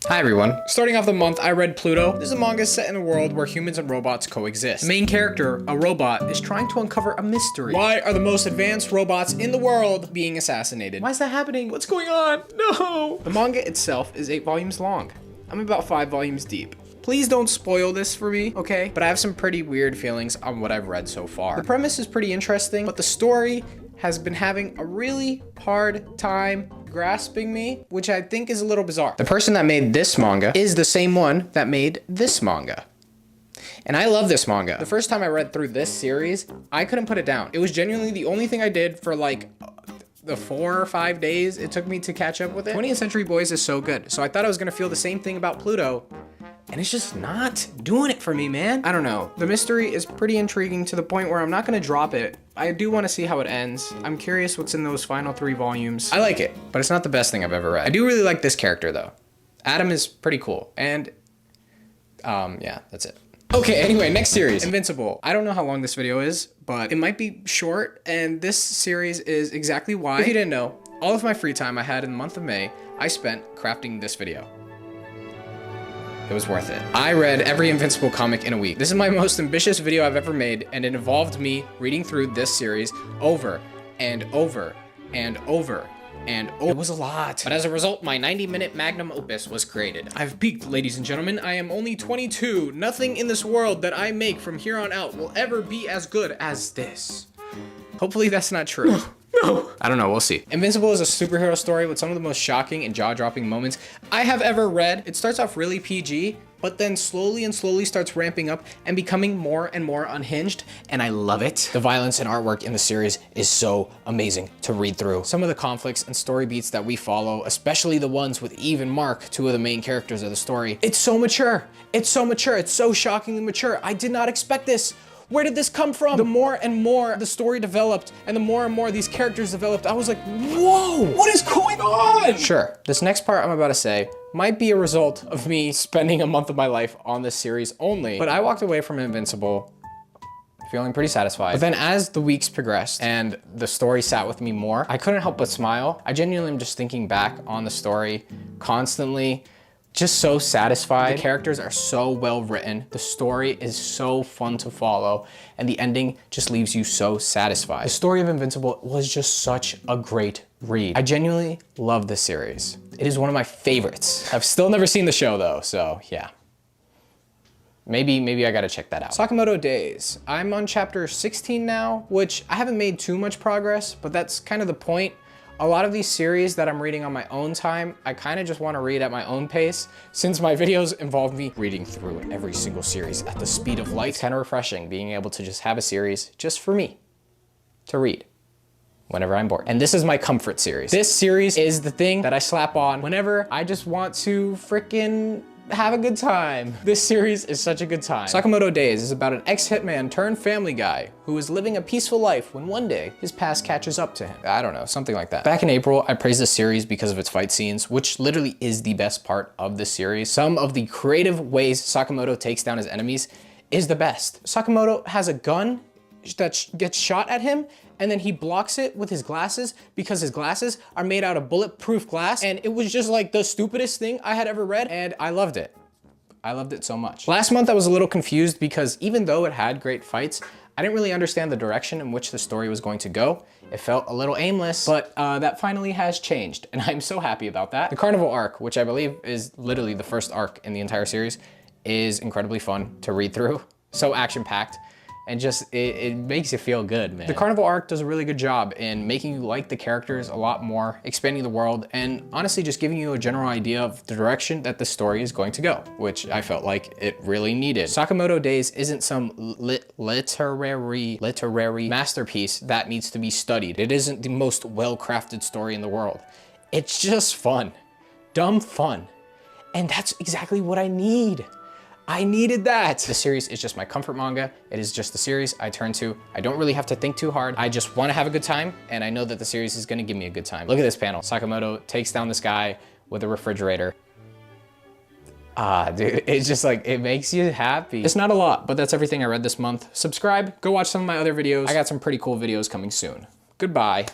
Hi everyone. Starting off the month, I read Pluto. This is a manga set in a world where humans and robots coexist. The main character, a robot, is trying to uncover a mystery. Why are the most advanced robots in the world being assassinated? Why is that happening? What's going on? No! The manga itself is 8 volumes long. I'm about 5 volumes deep. Please don't spoil this for me, okay? But I have some pretty weird feelings on what I've read so far. The premise is pretty interesting, but the story has been having a really hard time grasping me, which I think is a little bizarre. The person that made this manga is the same one that made this manga. And I love this manga. The first time I read through this series, I couldn't put it down. It was genuinely the only thing I did for like the 4 or 5 days it took me to catch up with it. 20th Century Boys is so good. So I thought I was gonna feel the same thing about Pluto, and it's just not doing it for me, man. I don't know. The mystery is pretty intriguing to the point where I'm not gonna drop it. I do want to see how it ends. I'm curious what's in those final 3 volumes. I like it, but it's not the best thing I've ever read. I do really like this character though. Adam is pretty cool, and yeah, that's it. Okay, anyway, next series, Invincible. I don't know how long this video is, but it might be short, and this series is exactly why. If you didn't know, all of my free time I had in the month of May, I spent crafting this video. It was worth it. I read every Invincible comic in a week. This is my most ambitious video I've ever made, and it involved me reading through this series over and over and over and over. It was a lot. But as a result, my 90-minute magnum opus was created. I've peaked, ladies and gentlemen. I am only 22. Nothing in this world that I make from here on out will ever be as good as this. Hopefully that's not true. No. I don't know, we'll see. Invincible is a superhero story with some of the most shocking and jaw-dropping moments I have ever read. It starts off really PG, but then slowly and slowly starts ramping up and becoming more and more unhinged, and I love it. The violence and artwork in the series is so amazing to read through. Some of the conflicts and story beats that we follow, especially the ones with Eve and Mark, 2 of the main characters of the story, it's so mature. It's so mature. It's so shockingly mature. I did not expect this. Where did this come from? The more and more the story developed and the more and more these characters developed, I was like, whoa, what is going on? Sure, this next part I'm about to say might be a result of me spending a month of my life on this series only, but I walked away from Invincible feeling pretty satisfied. But then as the weeks progressed and the story sat with me more, I couldn't help but smile. I genuinely am just thinking back on the story constantly, just so satisfied. The characters are so well written. The story is so fun to follow, and the ending just leaves you so satisfied. The story of Invincible was just such a great read. I genuinely love this series. It is one of my favorites. I've still never seen the show though, so yeah. Maybe I gotta check that out. Sakamoto Days. I'm on chapter 16 now, which I haven't made too much progress, but that's kind of the point. A lot of these series that I'm reading on my own time, I kind of just want to read at my own pace. Since my videos involve me reading through every single series at the speed of light, it's kind of refreshing being able to just have a series just for me to read whenever I'm bored. And this is my comfort series. This series is the thing that I slap on whenever I just want to frickin' have a good time. This series is such a good time. Sakamoto Days is about an ex-hitman turned family guy who is living a peaceful life when one day his past catches up to him. I don't know, something like that. Back in April, I praised this series because of its fight scenes, which literally is the best part of this series. Some of the creative ways Sakamoto takes down his enemies is the best. Sakamoto has a gun that gets shot at him, and then he blocks it with his glasses because his glasses are made out of bulletproof glass, and it was just like the stupidest thing I had ever read, and I loved it. I loved it so much. Last month I was a little confused because even though it had great fights, I didn't really understand the direction in which the story was going to go. It felt a little aimless, but that finally has changed, and I'm so happy about that. The Carnival arc, which I believe is literally the first arc in the entire series, is incredibly fun to read through. So action-packed. And just, it makes you feel good, man. The Carnival arc does a really good job in making you like the characters a lot more, expanding the world, and honestly just giving you a general idea of the direction that the story is going to go, which I felt like it really needed. Sakamoto Days isn't some literary masterpiece that needs to be studied. It isn't the most well-crafted story in the world. It's just fun, dumb fun. And that's exactly what I need. I needed that. The series is just my comfort manga. It is just the series I turn to. I don't really have to think too hard. I just want to have a good time, and I know that the series is gonna give me a good time. Look at this panel. Sakamoto takes down this guy with a refrigerator. Dude, it's just like, it makes you happy. It's not a lot, but that's everything I read this month. Subscribe, go watch some of my other videos. I got some pretty cool videos coming soon. Goodbye.